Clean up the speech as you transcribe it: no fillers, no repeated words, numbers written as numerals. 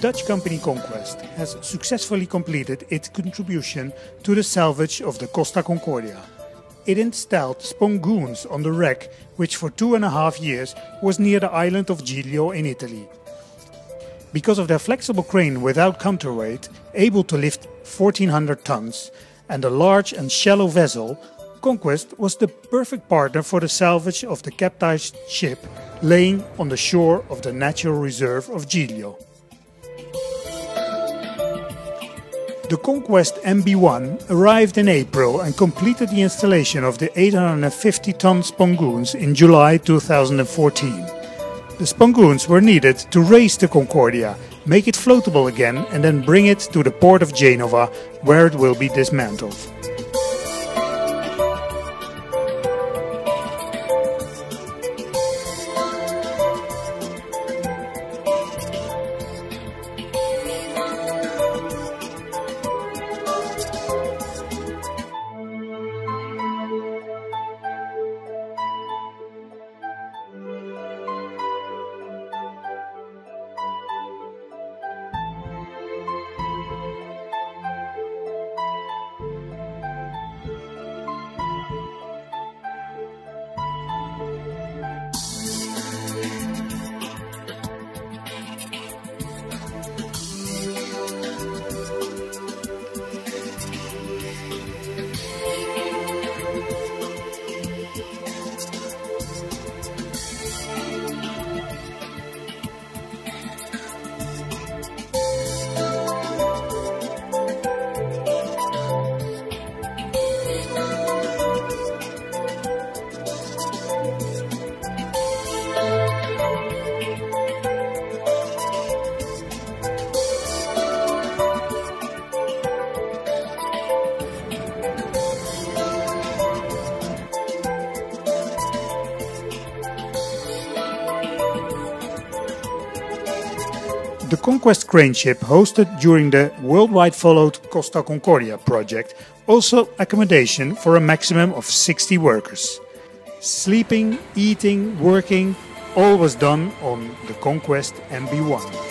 Dutch company Conquest has successfully completed its contribution to the salvage of the Costa Concordia. It installed sponsoons on the wreck, which for 2.5 years was near the island of Giglio in Italy. Because of their flexible crane without counterweight, able to lift 1400 tons, and a large and shallow vessel, Conquest was the perfect partner for the salvage of the capsized ship laying on the shore of the natural reserve of Giglio. The Conquest MB1 arrived in April and completed the installation of the 850-ton sponsoons in July 2014. The sponsoons were needed to raise the Concordia, make it floatable again and then bring it to the port of Genova, where it will be dismantled. The Conquest crane ship hosted during the worldwide followed Costa Concordia project also accommodation for a maximum of 60 workers. Sleeping, eating, working, all was done on the Conquest MB1.